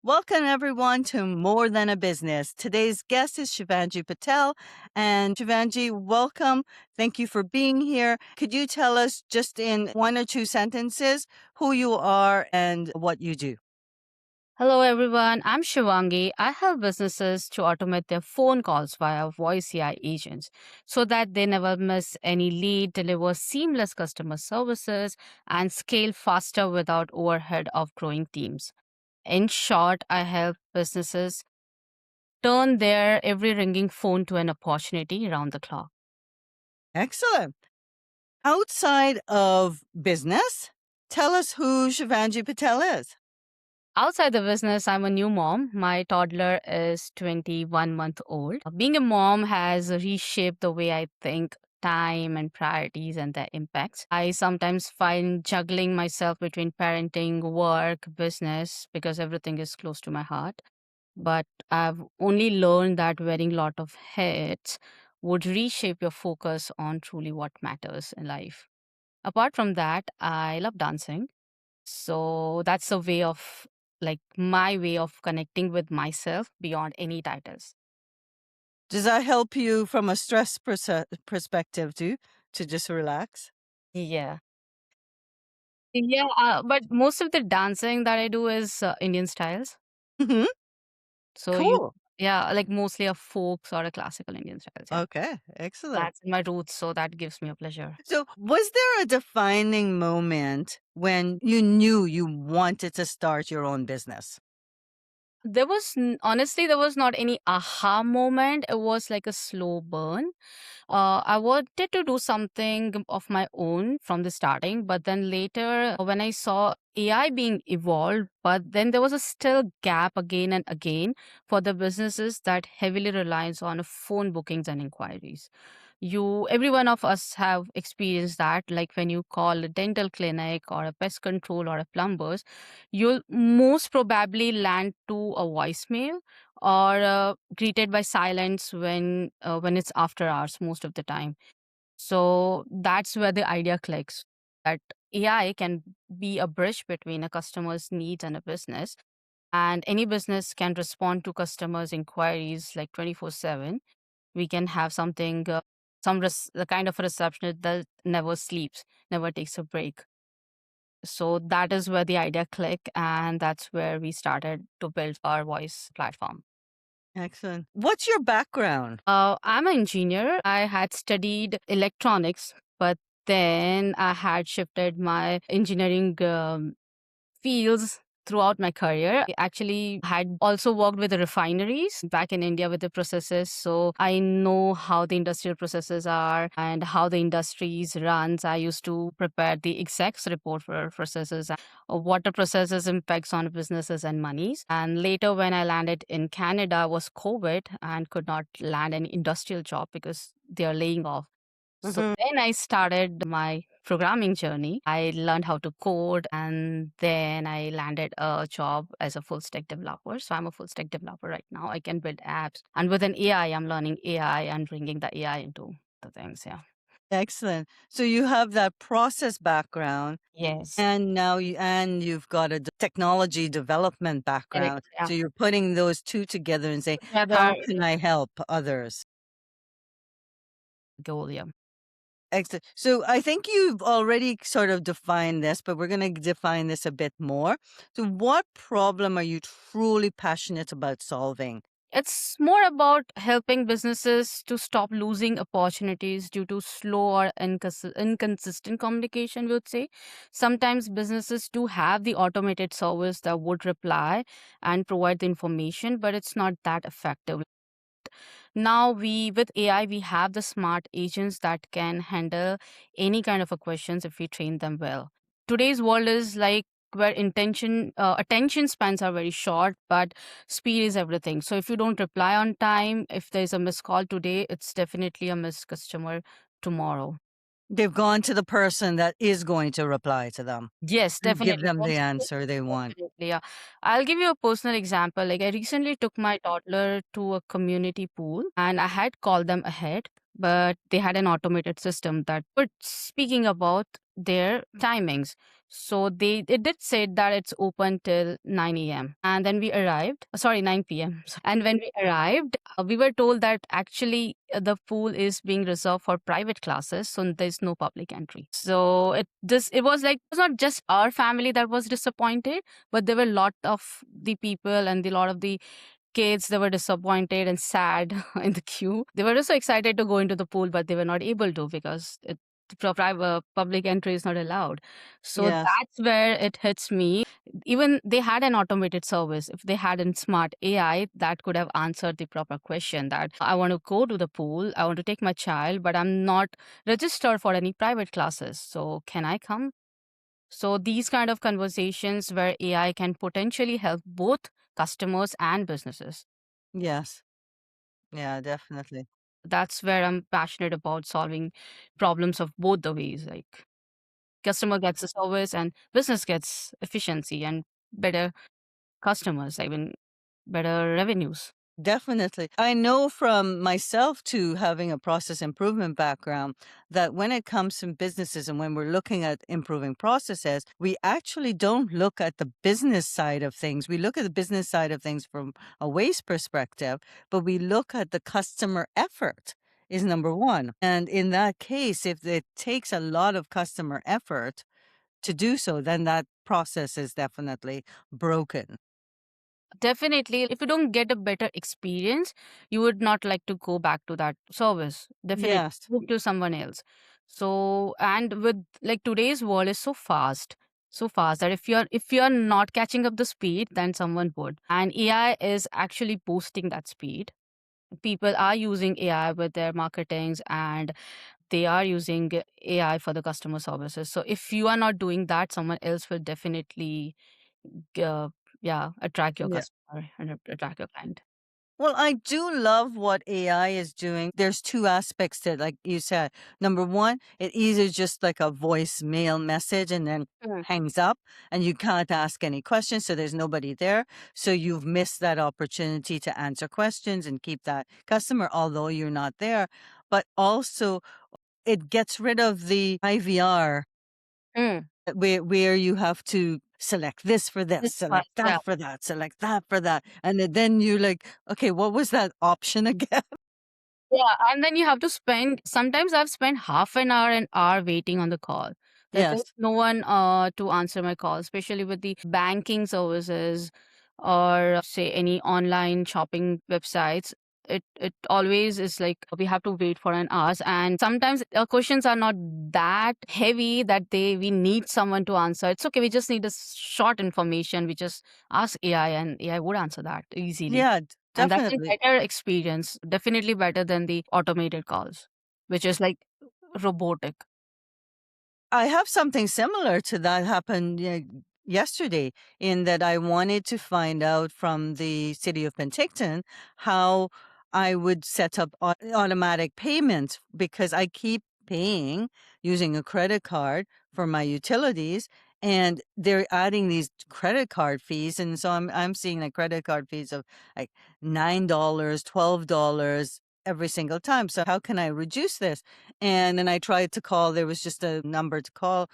Welcome, everyone, to More Than a Business. Today's guest is Shivangi Patel. And Shivangi, welcome. Thank you for being here. Could you tell us just in one or two sentences who you are and what you do? Hello, everyone. I'm Shivangi. I help businesses to automate their phone calls via voice AI agents so that they never miss any lead, deliver seamless customer services, and scale faster without overhead of growing teams. In short, I help businesses turn their every ringing phone to an opportunity around the clock. Excellent. Outside of business, tell us who Shivangi Patel is. Outside the business, I'm a new mom. My toddler is 21 month old. Being a mom has reshaped the way I think time and priorities and their impacts. I sometimes find juggling myself between parenting, work, business because everything is close to my heart. But I've only learned that wearing a lot of hats would reshape your focus on truly what matters in life. Apart from that, I love dancing. So that's a way of like my way of connecting with myself beyond any titles. Does that help you from a stress perspective too, to just relax? Yeah. Yeah, but most of the dancing that I do is Indian styles. Hmm. So Cool. yeah, like mostly a folks or a classical Indian styles. Yeah, Okay, excellent. that's my roots. So that gives me a pleasure. So, was there a defining moment when you knew you wanted to start your own business? Honestly, there was not any aha moment. It was like a slow burn. I wanted to do something of my own from the starting, but then later when I saw AI being evolved, but then there was a still gap again and again for the businesses that heavily relies on phone bookings and inquiries. Every one of us have experienced that, like when you call a dental clinic or a pest control or a plumbers, you'll most probably land to a voicemail or greeted by silence when it's after hours most of the time. So that's where the idea clicks that AI can be a bridge between a customer's needs and a business, and any business can respond to customers' inquiries like 24/7. We can have something, the kind of a receptionist that never sleeps, never takes a break. So that is where the idea clicked, and that's where we started to build our voice platform. Excellent. What's your background? I'm an engineer. I had studied electronics, but then I had shifted my engineering fields throughout my career. I actually had also worked with the refineries back in India with the processes. So I know how the industrial processes are and how the industries runs. I used to prepare the execs report for processes, what the processes impacts on businesses and monies. And later when I landed in Canada was COVID and could not land an industrial job because they are laying off. So Mhm. then I started my programming journey. I learned how to code and then I landed a job as a full stack developer. So I'm a full stack developer right now. I can build apps. And with an AI, I'm learning AI and bringing the AI into the things. Yeah. Excellent. So you have that process background, Yes. and now you've got a technology development Correct. background. Yeah. So you're putting those two together and say, Together, how can I help others? goal. Yeah. Excellent. So I think you've already sort of defined this, but we're going to define this a bit more. So, what problem are you truly passionate about solving? It's more about helping businesses to stop losing opportunities due to slow or inconsistent communication, we would say. Sometimes businesses do have the automated service that would reply and provide the information, but it's not that effective. Now with AI, we have the smart agents that can handle any kind of a questions if we train them well. Today's world is like where attention spans are very short, but speed is everything. So if you don't reply on time, if there's a missed call today, it's definitely a missed customer tomorrow. They've gone to the person that is going to reply to them Yes, and give definitely. them the answer they want. Definitely, yeah. I'll give you a personal example. Like I recently took my toddler to a community pool and I had called them ahead. but they had an automated system that but speaking about their timings. So they it did say that it's open till 9 a.m. And then we arrived, sorry, 9 p.m. And when we arrived, we were told that actually the pool is being reserved for private classes, so there's no public entry. So it was like, it was not just our family that was disappointed, but there were a lot of the people and a lot of the kids, they were disappointed and sad in the queue. They were also excited to go into the pool, but they were not able to because private public entry is not allowed. So Yes. that's where it hits me. Even they had an automated service. If they had a smart AI, that could have answered the proper question that I want to go to the pool, I want to take my child, but I'm not registered for any private classes. So can I come? So these kind of conversations where AI can potentially help both customers and businesses. Yes. Yeah, definitely. That's where I'm passionate about solving problems of both the ways. Like customer gets the service and business gets efficiency and better customers, I mean better revenues. Definitely. I know from myself too, having a process improvement background, that when it comes to businesses and when we're looking at improving processes, we actually don't look at the business side of things. We look at the business side of things from a waste perspective, but we look at the customer effort is number one. And in that case, if it takes a lot of customer effort to do so, then that process is definitely broken. Definitely, if you don't get a better experience, you would not like to go back to that service. Definitely Yes. move to someone else. So, and with like today's world is so fast that if you're not catching up the speed, then someone would. And AI is actually boosting that speed. People are using AI with their marketings and they are using AI for the customer services. So if you are not doing that, someone else will definitely uh, yeah, attract your Yeah. customer and attract your client. Well, I do love what AI is doing. There's two aspects to it, like you said. Number one, it either just like a voicemail message and then Mm. hangs up and you can't ask any questions. So there's nobody there. So you've missed that opportunity to answer questions and keep that customer, although you're not there. But also, it gets rid of the IVR Mm. where you have to select this for this, This part, select yeah. that for that, select that for that. And then you're like, okay, what was that option again? Yeah, and then you have to spend sometimes I've spent half an hour waiting on the call. That there's Yes. no one to answer my call, especially with the banking services or say any online shopping websites. It always is like we have to wait for an hour, and sometimes questions are not that heavy that we need someone to answer. It's okay, we just need a short information. We just ask AI and AI would answer that easily. Yeah, And that's a definitely. better experience, definitely better than the automated calls, which is like robotic. I have something similar to that happen yesterday in that I wanted to find out from the city of Penticton how I would set up automatic payments because I keep paying using a credit card for my utilities and they're adding these credit card fees and so I'm seeing like credit card fees of like $9, $12 every single time. So how can I reduce this? And then I tried to call, there was just a number to call,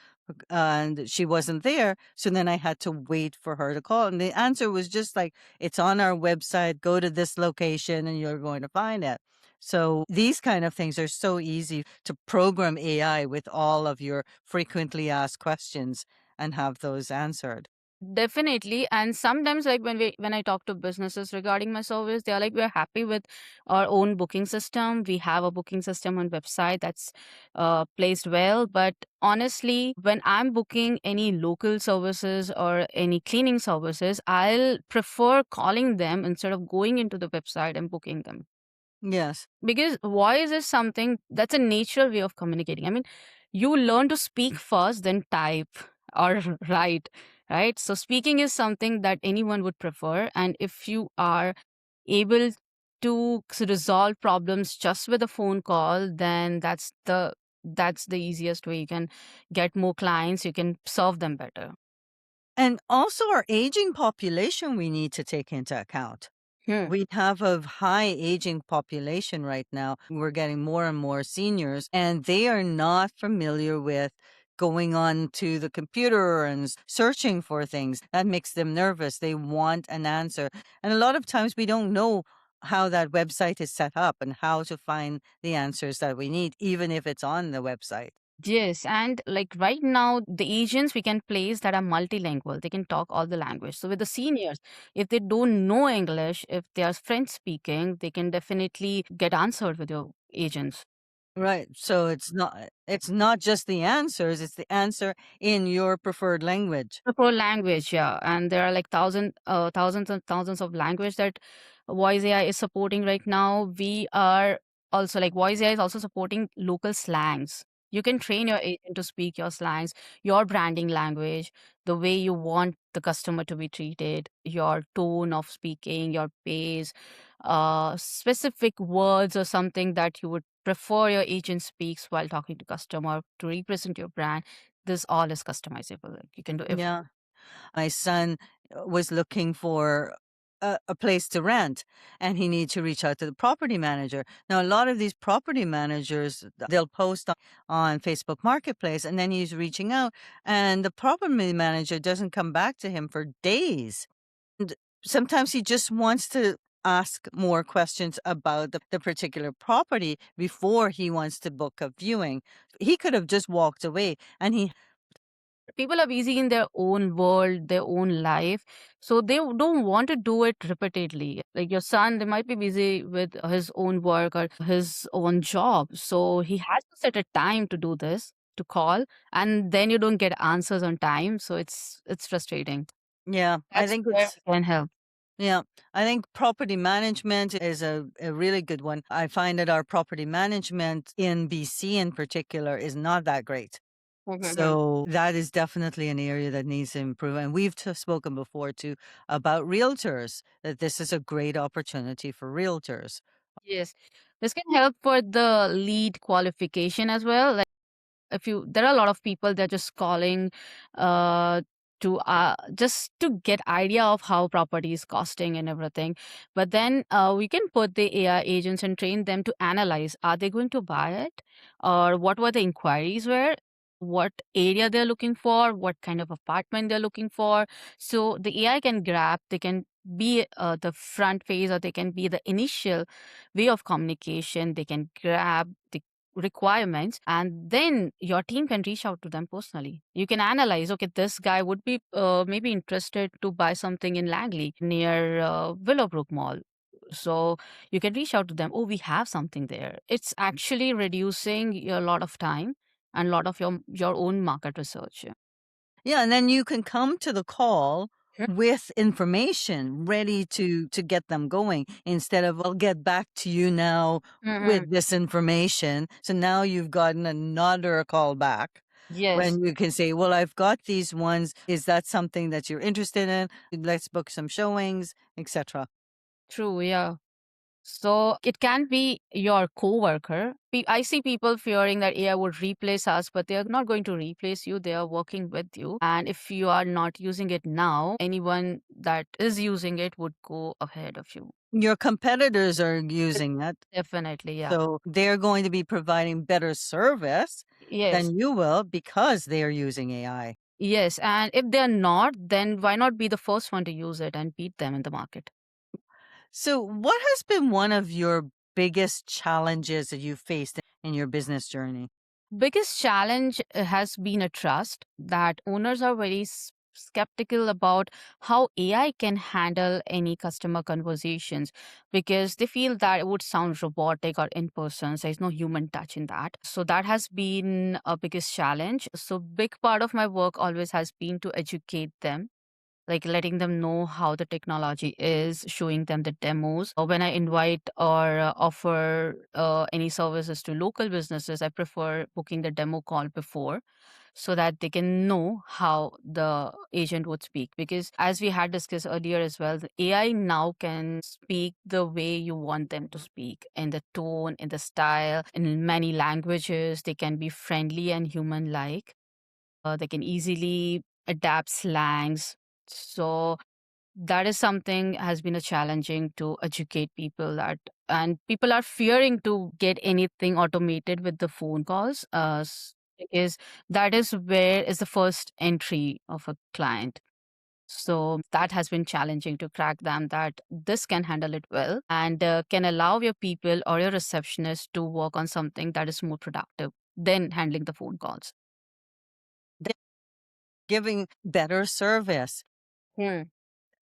and she wasn't there. So then I had to wait for her to call. And the answer was just like, it's on our website, go to this location and you're going to find it. So these kind of things are so easy to program AI with all of your frequently asked questions and have those answered. Definitely. And sometimes like when I talk to businesses regarding my service, they are like, we're happy with our own booking system. We have a booking system on website that's placed well. But honestly, when I'm booking any local services or any cleaning services, I'll prefer calling them instead of going into the website and booking them. Yes. Because voice is something that's a natural way of communicating. I mean, you learn to speak first, then type or write, right? So, speaking is something that anyone would prefer. And if you are able to resolve problems just with a phone call, then that's the easiest way. You can get more clients, you can serve them better. And also our aging population we need to take into account. We have a high aging population right now. We're getting more and more seniors, and they are not familiar with going on to the computer and searching for things. That makes them nervous. They want an answer. And a lot of times we don't know how that website is set up and how to find the answers that we need, even if it's on the website. Yes, and like right now, the agents we can place that are multilingual, they can talk all the language. So with the seniors, if they don't know English, if they are French speaking, they can definitely get answered with your agents. Right. So it's not just the answers, it's the answer in your preferred language. For language, yeah, and there are like thousands and thousands of language that voice AI is supporting right now. We are also like voice AI is also supporting local slangs. You can train your agent to speak your slangs, your branding language, the way you want the customer to be treated, your tone of speaking, your pace, specific words or something that you would prefer your agent speaks while talking to customer to represent your brand. This all is customizable. Like you can do everything. Yeah. My son was looking for a place to rent, and he needed to reach out to the property manager. Now, a lot of these property managers, they'll post on Facebook Marketplace, and then he's reaching out, and the property manager doesn't come back to him for days. And sometimes he just wants to ask more questions about the particular property before he wants to book a viewing. He could have just walked away, and he People are busy in their own world, their own life, so they don't want to do it repeatedly. Like your son, they might be busy with his own work or his own job, so he has to set a time to do this, to call, and then you don't get answers on time, so it's frustrating. yeah, I That's think where it's we can help. yeah, I think property management is a really good one. I find that our property management in BC in particular is not that great. Mhm. So that is definitely an area that needs to improve. And we've spoken before too about realtors, that this is a great opportunity for realtors. Yes, this can help for the lead qualification as well. Like if you there are a lot of people they're just calling uh just to get idea of how property is costing and everything, but then we can put the AI agents and train them to analyze, are they going to buy it, or what were the inquiries were, what area they're looking for, what kind of apartment they're looking for. So the AI can grab, they can be the front phase, or they can be the initial way of communication. They can grab the requirements, and then your team can reach out to them personally. You can analyze, okay, this guy would be maybe interested to buy something in Langley near Willowbrook Mall. So you can reach out to them, oh, we have something there. It's actually reducing a lot of time and a lot of your own market research. Yeah, and then you can come to the call Sure. with information ready to get them going instead of I'll get back to you now Mhm. with this information. So now you've gotten another call back Yes, when you can say, "Well, I've got these ones. Is that something that you're interested in? Let's book some showings, etc." true, yeah. So it can be your coworker. I see people fearing that AI would replace us, but they are not going to replace you. They are working with you. And if you are not using it now, anyone that is using it would go ahead of you. Your competitors are It- using it, Definitely, yeah. so they're going to be providing better service Yes, than you will because they are using AI. yes. And if they're not, then why not be the first one to use it and beat them in the market? So, what has been one of your biggest challenges that you faced in your business journey? Biggest challenge has been a trust that owners are very skeptical about how AI can handle any customer conversations because they feel that it would sound robotic or in person. So there's no human touch in that. So that has been a biggest challenge. So big part of my work always has been to educate them, like letting them know how the technology is, showing them the demos. Or when I invite or offer any services to local businesses, I prefer booking the demo call before so that they can know how the agent would speak. Because as we had discussed earlier as well, the AI now can speak the way you want them to speak, in the tone, in the style, in many languages. They can be friendly and human like. They can easily adapt slangs. So That is something has been a challenging to educate people that, and people are fearing to get anything automated with the phone calls, because that is where is the first entry of a client. So that has been challenging to crack them that this can handle it well and can allow your people or your receptionist to work on something that is more productive than handling the phone calls. They're giving better service. Hmm.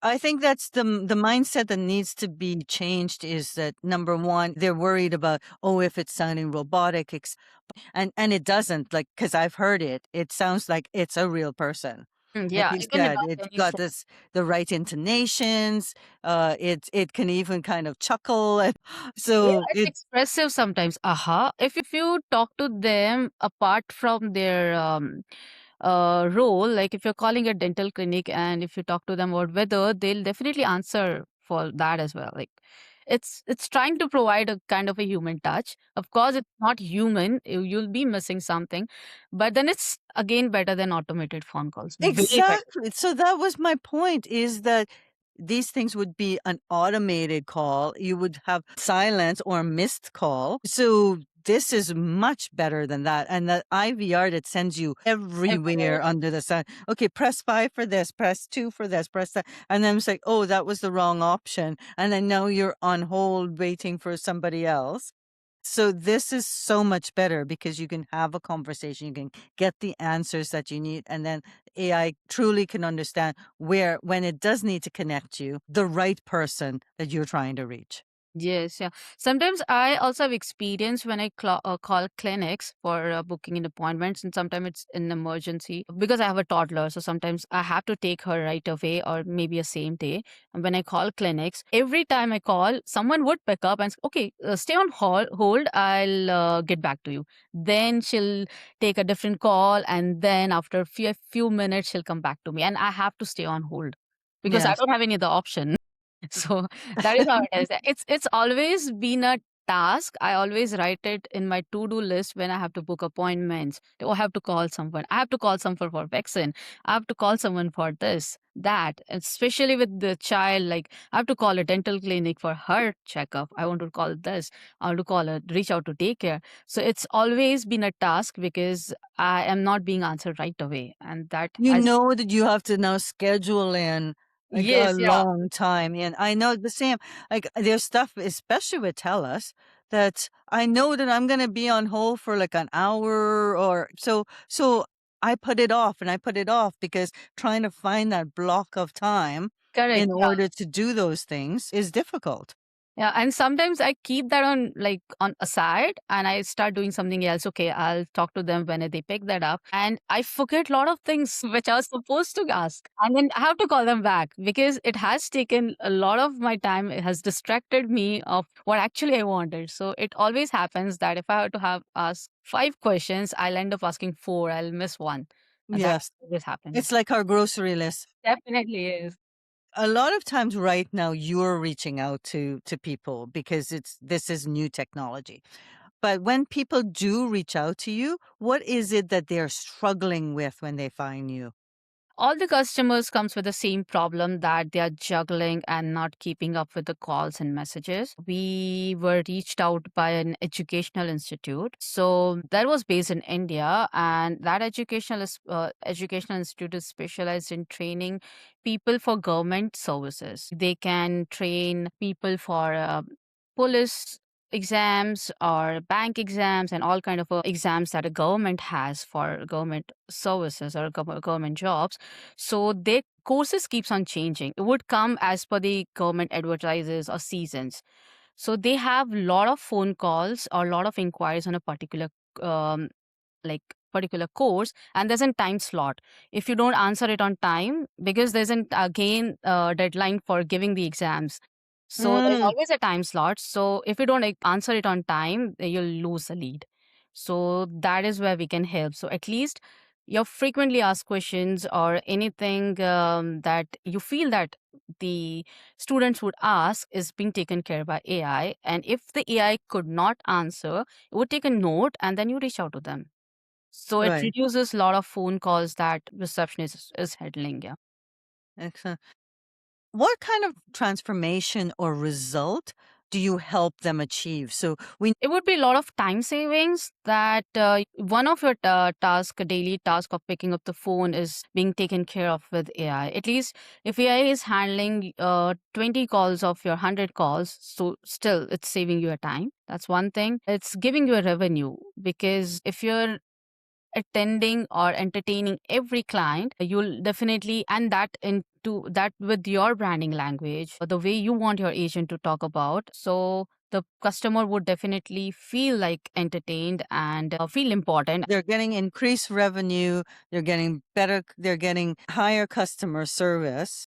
I think that's the mindset that needs to be changed is that number one, they're worried about, oh, if it's sounding robotic, and it doesn't, like, because I've heard it. It sounds like it's a real person. Like Yeah, you it can said, adapt it's any got phone. this the right intonations. It can even kind of chuckle, and Yeah, so it's it expressive sometimes. If you talk to them apart from their role, like if you're calling a dental clinic and if you talk to them about weather, they'll definitely answer for that as well. Like it's trying to provide a kind of a human touch. Of course, it's not human. You'll be missing something, but then it's again better than automated phone calls. Way better. exactly. So that was my point, is that these things would be an automated call. You would have silence or missed call. So this is much better than that. And that IVR that sends you Everywhere. everywhere under the sun. Okay, press 5 for this, press 2 for this, press that. And then it's like, oh, that was the wrong option. And then now you're on hold waiting for somebody else. So this is so much better because you can have a conversation, you can get the answers that you need, and then AI truly can understand where, when it does need to connect you, the right person that you're trying to reach. Yes, yeah. Sometimes I also have experience when I call clinics for booking in appointments, and sometimes it's an emergency because I have a toddler. So sometimes I have to take her right away or maybe a same day. And when I call clinics, every time I call, someone would pick up and say, okay, stay on hold. I'll get back to you. Then she'll take a different call, and then after few minutes, she'll come back to me, and I have to stay on hold because I Yes. don't have any other option. So that is how it is. It's always been a task. I always write it in my to-do list when I have to book appointments. Oh, I have to call someone. I have to call someone for vaccine. I have to call someone for this, that. Especially with the child, like I have to call a dental clinic for her checkup. I want to call this. I want to call a reach out to daycare. So it's always been a task because I am not being answered right away, and that You has know that you have to now schedule in like a yes, yeah, long time. And I know the same, like there's stuff, especially with TELUS, that I know that I'm going to be on hold for like an hour or so. So I put it off and I put it off because trying to find that block of time correct. in order to do those things is difficult. Yeah, and sometimes I keep that on like on aside and I start doing something else. Okay, I'll talk to them when they pick that up. And I forget a lot of things which I was supposed to ask. And then I have to call them back because it has taken a lot of my time. It has distracted me of what actually I wanted. So it always happens that if I have to have ask 5 questions, I'll end up asking four. I'll miss one. And that Yes. always happens. It's like our grocery list. Definitely is. A lot of times right now you're reaching out to people because it's this is new technology. But when people do reach out to you, what is it that they're struggling with when they find you? All the customers comes with the same problem that they are juggling and not keeping up with the calls and messages. We were reached out by an educational institute, so that was based in India, and that educational institute is specialized in training people for government services. They can train people for police exams or bank exams and all kind of exams that a government has for government services or government jobs. So their courses keeps on changing. It would come as per the government advertises or seasons. So they have a lot of phone calls or a lot of inquiries on a um, particular course, and there's a time slot. If you don't answer it on time, because there's an again deadline for giving the exams, so there's Mm, always a time slot. So if you don't like, answer it on time, then you'll lose the lead. So that is where we can help. So at least your frequently asked questions or anything that you feel that the students would ask is being taken care by AI. And if the AI could not answer, it would take a note and then you reach out to them. So it right. reduces a lot of phone calls that receptionist is handling. Yeah. Excellent. What kind of transformation or result do you help them achieve? So we It would be a lot of time savings that one of your daily task of picking up the phone is being taken care of with AI. At least if AI is handling 20 calls of your 100 calls, so still it's saving you a time. That's one thing. It's giving you a revenue because if you're attending or entertaining every client, you'll definitely, and that into that with your branding language, or the way you want your agent to talk about. So the customer would definitely feel like entertained and feel important. they're getting increased revenue, they're getting higher customer service.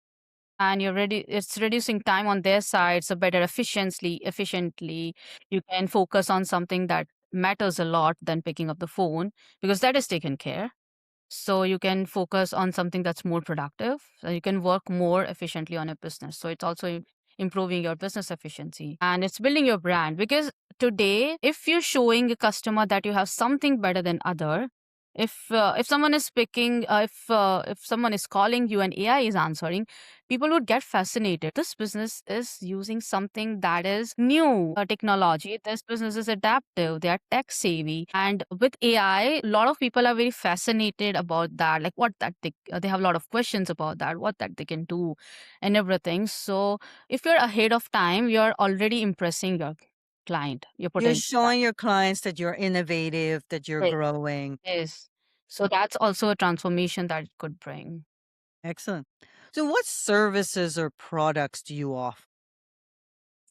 And it's reducing time on their side, so better efficiently you can focus on something that matters a lot than picking up the phone, because that is taken care. So you can focus on something that's more productive. So you can work more efficiently on a business. So it's also improving your business efficiency, and it's building your brand. Because today, if you're showing a customer that you have something better than other, if someone is speaking, if someone is calling you and AI is answering, people would get fascinated. This business is using something that is new technology. This business is adaptive. They are tech savvy, and with AI, a lot of people are very fascinated about that. Like what that they have a lot of questions about that, what that they can do, and everything. So if you're ahead of time, you're already impressing your client, your You're potential showing your clients that you're innovative, that you're client. growing. Yes. So that's also a transformation that it could bring. Excellent. So what services or products do you offer?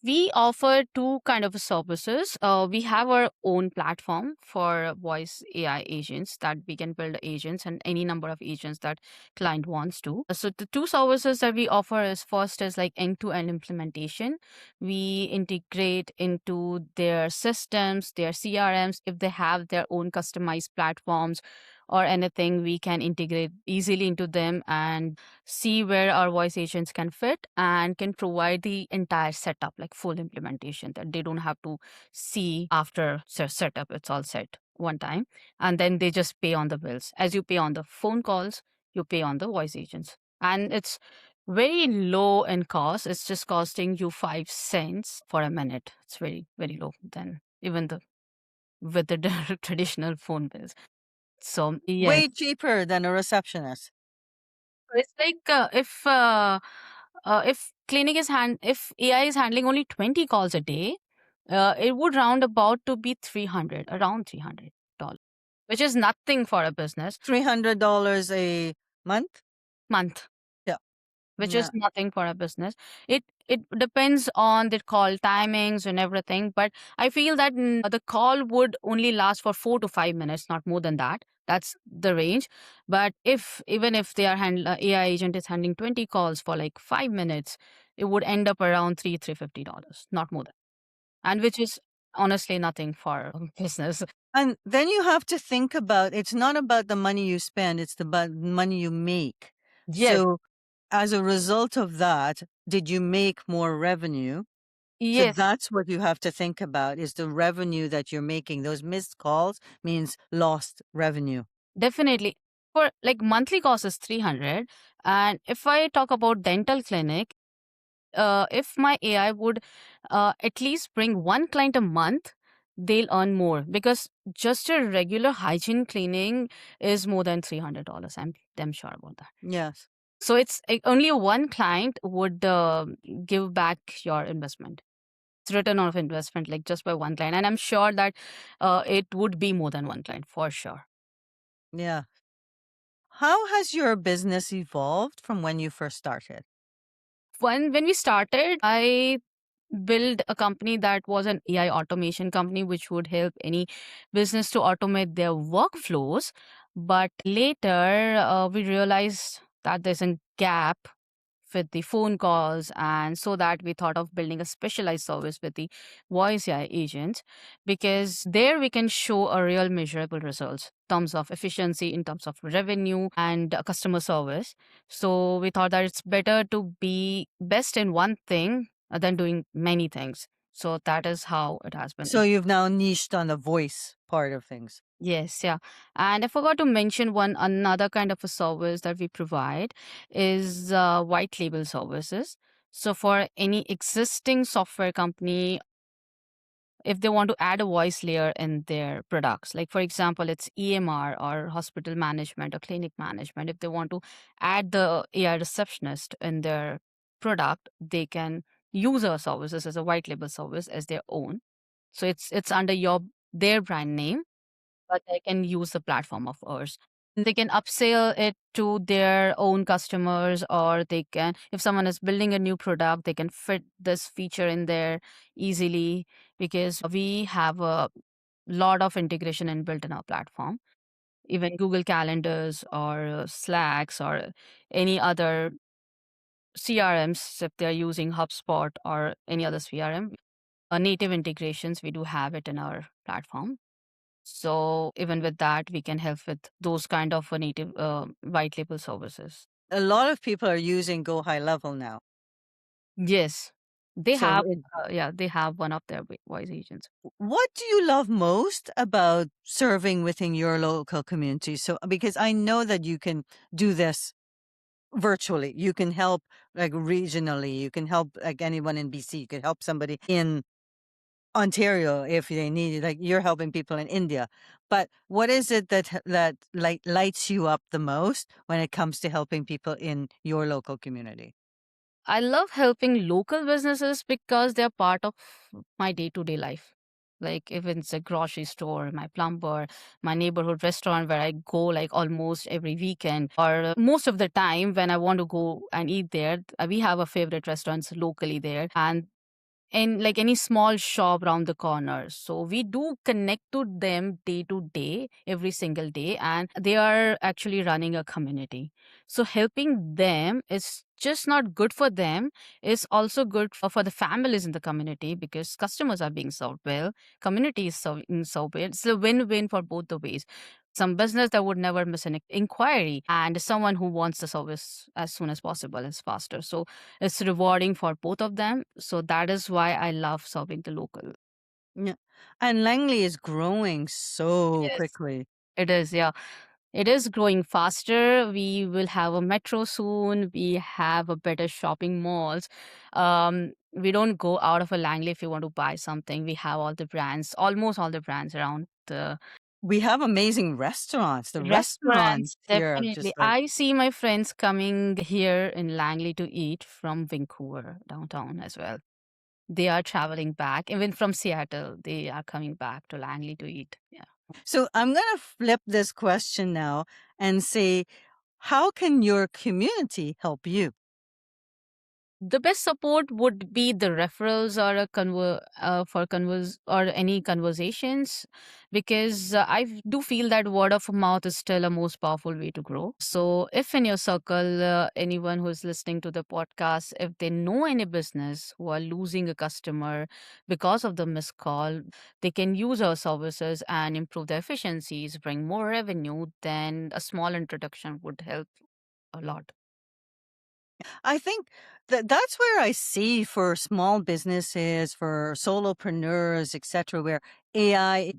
We offer two kind of services. We have our own platform for voice AI agents that we can build agents and any number of agents that client wants to. So the two services that we offer is first is like end-to-end implementation. We integrate into their systems, their CRMs. If they have their own customized platforms or anything, we can integrate easily into them and see where our voice agents can fit and can provide the entire setup, like full implementation, that they don't have to see after setup. It's all set one time. And then they just pay on the bills. As you pay on the phone calls, you pay on the voice agents. And it's very low in cost. It's just costing you 5 cents for a minute. It's very, very low than even the with the traditional phone bills. So yes. Way cheaper than a receptionist. It's like if AI is handling only 20 calls a day, it would round about to be 300, around $300, which is nothing for a business. $300 a month? Month, Yeah. which is Yeah. nothing for a business. It depends on the call timings and everything, but I feel that the call would only last for 4 to 5 minutes, not more than that. That's the range. But if even if they are AI agent is handling 20 calls for like 5 minutes, it would end up around $350, not more than, and which is honestly nothing for a business. And then you have to think about, it's not about the money you spend, it's about the money you make. Yes, So as a result of that, did you make more revenue? So yes, that's what you have to think about, is the revenue that you're making. Those missed calls means lost revenue. definitely. For like monthly cost is 300, and if I talk about dental clinic, if my AI would at least bring one client a month, they'll earn more, because just a regular hygiene cleaning is more than $300. I'm damn sure about that. Yes. So it's only one client would give back your investment. It's return of investment, like just by one client, and I'm sure that it would be more than one client for sure. Yeah. How has your business evolved from when you first started? When we started, I build a company that was an AI automation company, which would help any business to automate their workflows. But later, we realized that there's a gap with the phone calls, and so that we thought of building a specialized service with the voice AI agents, because there we can show a real measurable results in terms of efficiency, in terms of revenue and customer service. So we thought that it's better to be best in one thing than doing many things. So that is how it has been. So you've now niched on the voice part of things. Yes, yeah. And I forgot to mention one another kind of a service that we provide is white label services. So for any existing software company, if they want to add a voice layer in their products, like for example, it's EMR or hospital management or clinic management, if they want to add the AI receptionist in their product, they can use our services as a white label service as their own. So it's under their brand name, but they can use the platform of ours. They can upsell it to their own customers, or they can, if someone is building a new product, they can fit this feature in there easily because we have a lot of integration inbuilt in our platform. Even Google Calendars or Slacks or any other CRMs, if they're using HubSpot or any other CRM, native integrations, we do have it in our platform. So even with that, we can help with those kind of a native white label services. A lot of people are using Go High Level now. Yes, they So have. Yeah, they have one of their voice agents. what do you love most about serving within your local community? So, because I know that you can do this virtually, you can help like regionally, you can help like anyone in BC, you can help somebody in Ontario if they need it. Like you're helping people in India. But what is it that like lights you up the most when it comes to helping people in your local community? I love helping local businesses because they're part of my day to day life. Like if it's a grocery store, my plumber, my neighborhood restaurant where I go like almost every weekend, or most of the time when I want to go and eat there, we have a favorite restaurants locally there, and like any small shop around the corner. So we do connect to them day to day, every single day, and they are actually running a community. So helping them is just not good for them, it's also good for the families in the community because customers are being served well, community is served well. It's a win-win for both the ways. Some business that would never miss an inquiry, and someone who wants the service as soon as possible, as faster. So it's rewarding for both of them. So that is why I love serving the local. Yeah. And Langley is growing so Yes. quickly. It is, yeah. It is growing faster. We will have a metro soon. We have a better shopping malls. We don't go out of a Langley if you want to buy something. We have all the brands, almost all the brands around the We have amazing restaurants. The restaurants restaurants. here are Definitely. just like I see my friends coming here in Langley to eat from Vancouver downtown as well. They are traveling back. Even from Seattle, they are coming back to Langley to eat. Yeah. so. I'm going to flip this question now and say, how can your community help you? The best support would be the referrals or a for converse or any conversations, because I do feel that word of mouth is still a most powerful way to grow. So if in your circle, anyone who is listening to the podcast, if they know any business who are losing a customer because of the missed call, they can use our services and improve their efficiencies, bring more revenue, then a small introduction would help a lot. I think that that's where I see for small businesses, for solopreneurs, etc., where AI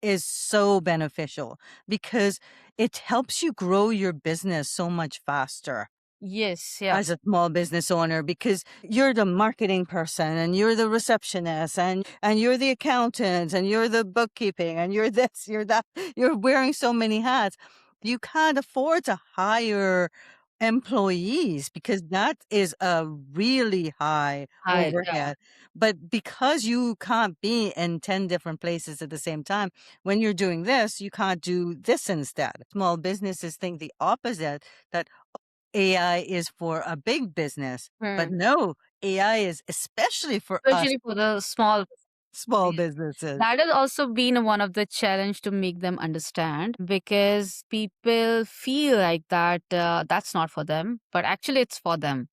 is so beneficial because it helps you grow your business so much faster Yes, yeah. as a small business owner because you're the marketing person and you're the receptionist and you're the accountant and you're the bookkeeping and you're this, you're that, you're wearing so many hats. You can't afford to hire employees because that is a really high Hi, yeah. overhead. But because you can't be in 10 different places at the same time, when you're doing this, you can't do this instead. Small businesses think the opposite, that AI is for a big business, but Hmm. no, AI is especially for us Especially for the small. small Yes. businesses. That has also been one of the challenge to make them understand because people feel like that that's not for them, but actually it's for them.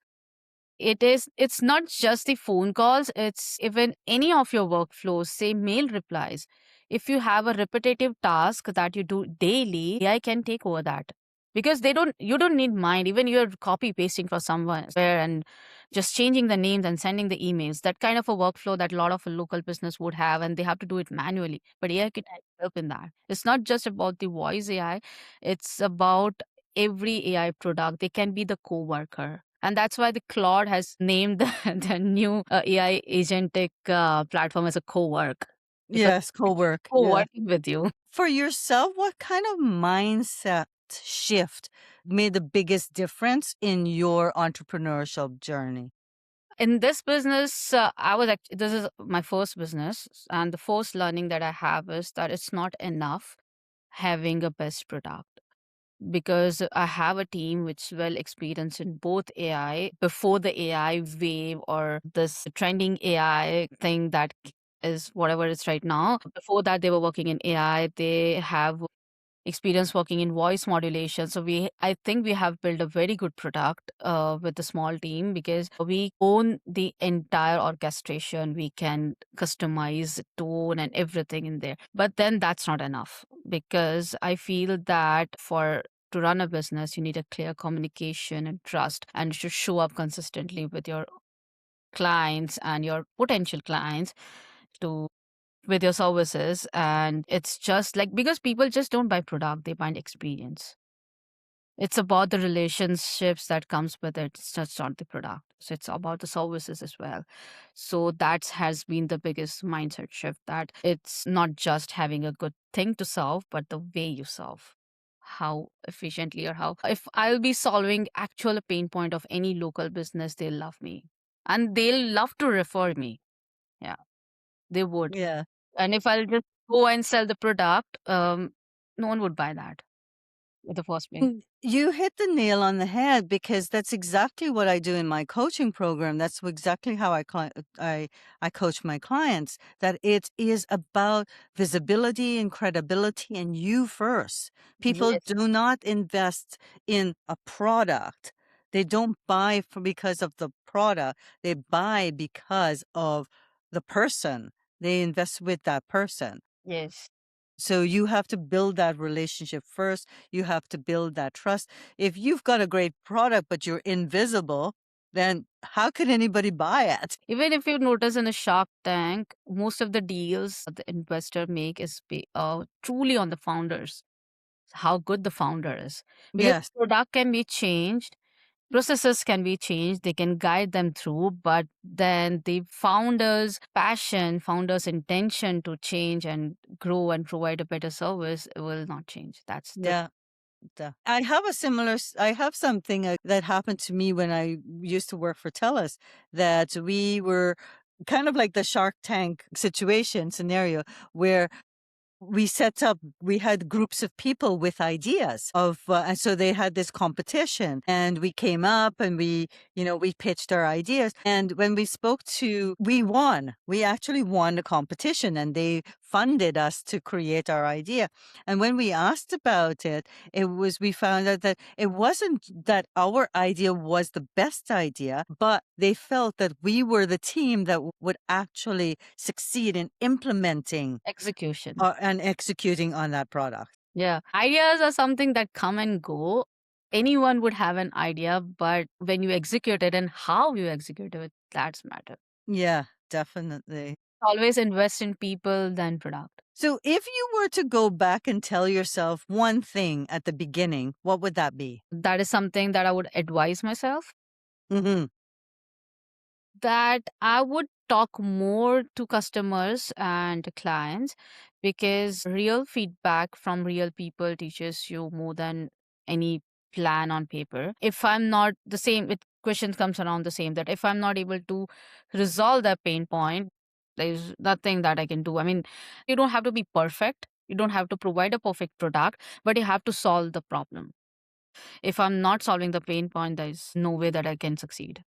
It's not just the phone calls, it's even any of your workflows, say mail replies. If you have a repetitive task that you do daily, AI can take over that. because you don't need mind. Even you're copy pasting for someone where and just changing the names and sending the emails, that kind of a workflow that a lot of a local business would have, and they have to do it manually. But AI can help in that. It's not just about the voice AI, it's about every AI product. They can be the co-worker. And that's why the Claude has named the new AI agentic platform as a co-work, because Yes, it's co-work. Yeah. co-working with you. For yourself, what kind of mindset shift made the biggest difference in your entrepreneurship journey? In this business, this is my first business, and the first learning that I have is that it's not enough having a best product, because I have a team which is well experienced in both AI before the AI wave or this trending AI thing that is whatever it's right now. Before that, they were working in AI. They have experience working in voice modulation. So I think we have built a very good product with a small team, because we own the entire orchestration. We can customize tone and everything in there. But then that's not enough, because I feel that to run a business, you need a clear communication and trust, and you should show up consistently with your clients and your potential clients to with your services. And it's just like, because people just don't buy product, they buy experience. It's about the relationships that comes with it. It's just not the product. So it's about the services as well. So that has been the biggest mindset shift, that it's not just having a good thing to solve, but the way you solve, how efficiently, or how, if I'll be solving actual pain point of any local business, they'll love me and they'll love to refer me. Yeah, they would. Yeah. And if I'll just go and sell the product, no one would buy that in the first place. You hit the nail on the head, because that's exactly what I do in my coaching program. That's exactly how I coach my clients, that it is about visibility and credibility and you first. People Yes, do not invest in a product. They don't buy because of the product. They buy because of the person. They invest with that person. yes. So you have to build that relationship first. You have to build that trust. If you've got a great product, but you're invisible, then how could anybody buy it? Even if you notice in a Shark Tank, most of the deals the investor make is truly on the founders, how good the founder is. Because Yes. product can be changed, processes can be changed, they can guide them through, but then the founder's passion, founder's intention to change and grow and provide a better service will not change. That's the Yeah. I have I have something that happened to me when I used to work for TELUS, that we were kind of like the Shark Tank situation scenario, where we had groups of people with ideas and so they had this competition, and we came up and we pitched our ideas. And when we won. We actually won the competition, and they funded us to create our idea. And when we asked about it, we found out that it wasn't that our idea was the best idea, but they felt that we were the team that would actually succeed in implementing execution. and executing on that product. Yeah. Ideas are something that come and go. Anyone would have an idea, but when you execute it and how you execute it, that's matter. Yeah, definitely. Always invest in people than product. So if you were to go back and tell yourself one thing at the beginning, what would that be? That is something that I would advise myself, Mhm. that I would talk more to customers and clients, because real feedback from real people teaches you more than any plan on paper. If I'm not the same, it questions comes around the same, that if I'm not able to resolve that pain point, there's nothing that I can do. I mean, you don't have to be perfect. You don't have to provide a perfect product, but you have to solve the problem. If I'm not solving the pain point, there's no way that I can succeed.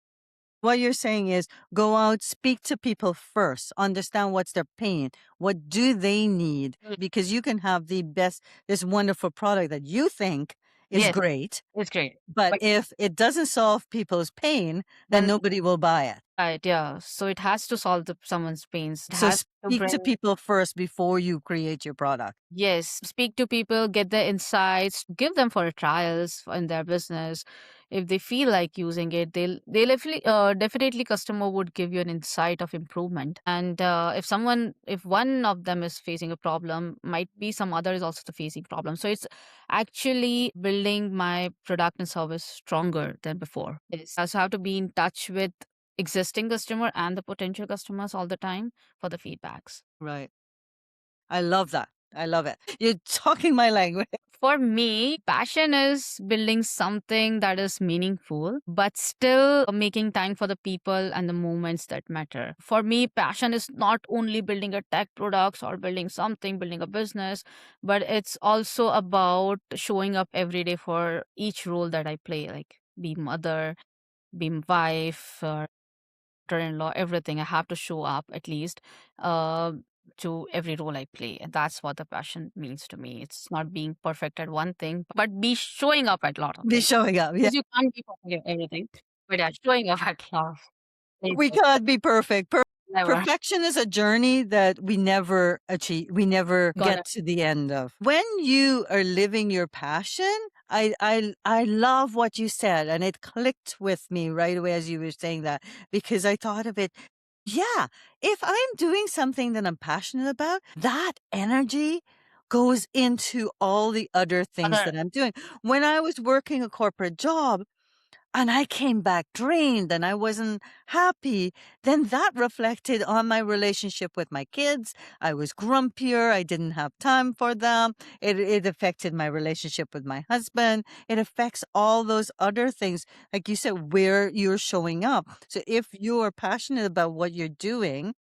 What you're saying is go out, speak to people first, understand what's their pain, what do they need, because you can have this wonderful product that you think is Yes, great, it's great. but But if it doesn't solve people's pain, then then nobody will buy it. Right, yeah. So it has to solve someone's pains. It So has to speak to bring. people first before you create your product. Yes, speak to people, get their insights, give them for trials in their business. If they feel like using it, they'll definitely customer would give you an insight of improvement. And if one of them is facing a problem, might be some other is also the facing problem. So it's actually building my product and service stronger than before. Yes, I also have to be in touch with existing customer and the potential customers all the time for the feedbacks. Right. I love that. I love it. You're talking my language. For me, passion is building something that is meaningful, but still making time for the people and the moments that matter. For me, passion is not only building a tech products or building something, building a business, but it's also about showing up every day for each role that I play, like be mother, be wife, daughter-in-law, everything. I have to show up at least uh, to every role I play. And that's what the passion means to me. It's not being perfect at one thing, but be showing up at a lot of Be things. showing up. Yeah. Because you can't be perfect at everything. But yeah, showing up at a lot of We places. can't be perfect. Never Perfection is a journey that we never achieve. We never gonna. get to the end of. When you are living your passion, I love what you said, and it clicked with me right away as you were saying that, because I thought of it. Yeah, if I'm doing something that I'm passionate about, that energy goes into all the other things Other. that I'm doing. When I was working a corporate job, and I came back drained and I wasn't happy, then that reflected on my relationship with my kids. I was grumpier. I didn't have time for them. It affected my relationship with my husband. It affects all those other things, like you said, where you're showing up. So if you're passionate about what you're doing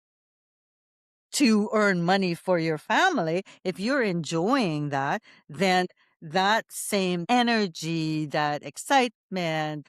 to earn money for your family, if you're enjoying that, then that same energy, that excitement,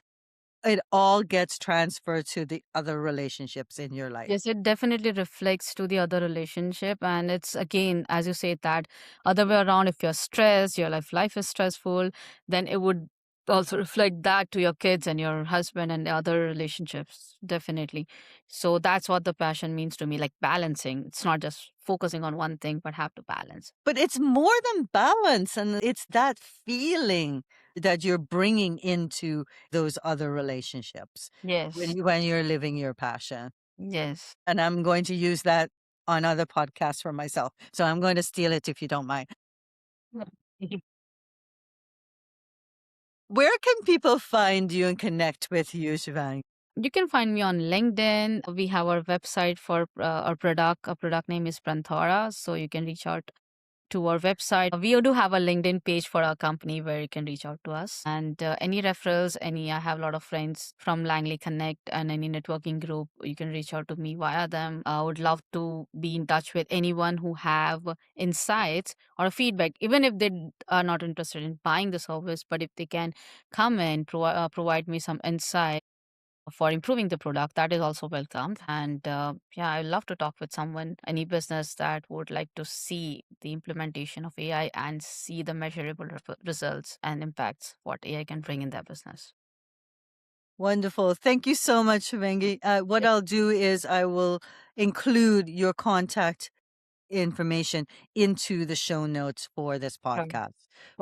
it all gets transferred to the other relationships in your life. Yes, it definitely reflects to the other relationship. And it's again, as you say, that other way around, if you're stressed, your life is stressful, then it would also reflect that to your kids and your husband and the other relationships. Definitely. So that's what the passion means to me, like balancing. It's not just focusing on one thing, but have to balance. But it's more than balance, and it's that feeling that you're bringing into those other relationships Yes. when you're living your passion. Yes. And I'm going to use that on other podcasts for myself. So I'm going to steal it if you don't mind. Where can people find you and connect with you, Shivangi? You can find me on LinkedIn. We have our website for our product. Our product name is Pranthara. So you can reach out to our website. We do have a LinkedIn page for our company where you can reach out to us. And any referrals, I have a lot of friends from Langley Connect and any networking group. You can reach out to me via them. I would love to be in touch with anyone who have insights or feedback, even if they are not interested in buying the service, but if they can come and provide me some insight for improving the product, that is also welcomed. And yeah, I love to talk with someone, any business that would like to see the implementation of AI and see the measurable results and impacts what AI can bring in their business. Wonderful. Thank you so much, Shivangi. What Yeah, I'll do is I will include your contact information into the show notes for this sure. podcast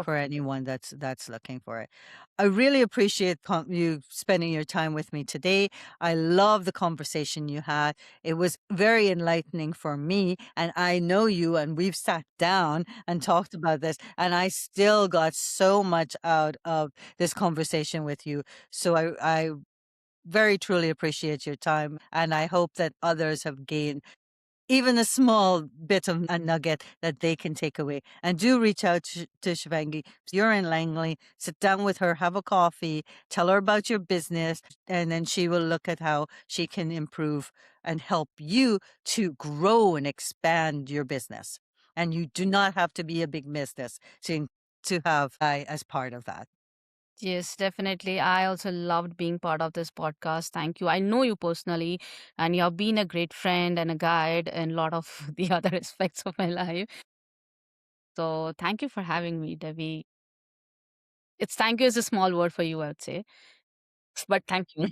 for Okay. anyone that's looking for it. I really appreciate you spending your time with me today. I love the conversation you had. It was very enlightening for me, and I know you, and we've sat down and talked about this, and I still got so much out of this conversation with you. So I very truly appreciate your time, and I hope that others have gained even a small bit of a nugget that they can take away. And do reach out to Shivangi. If you're in Langley, sit down with her, have a coffee, tell her about your business, and then she will look at how she can improve and help you to grow and expand your business. And you do not have to be a big business to have I as part of that. Yes, definitely. I also loved being part of this podcast. Thank you. I know you personally, and you have been a great friend and a guide in a lot of the other aspects of my life. So thank you for having me, Devi. It's thank you is a small word for you, I would say, but thank you.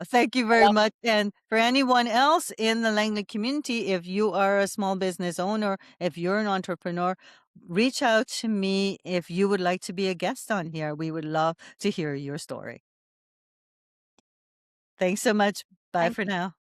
Thank you I very love much. And for anyone else in the Langley community, if you are a small business owner, if you're an entrepreneur, reach out to me if you would like to be a guest on here. We would love to hear your story. Thanks so much. Bye Thank for now.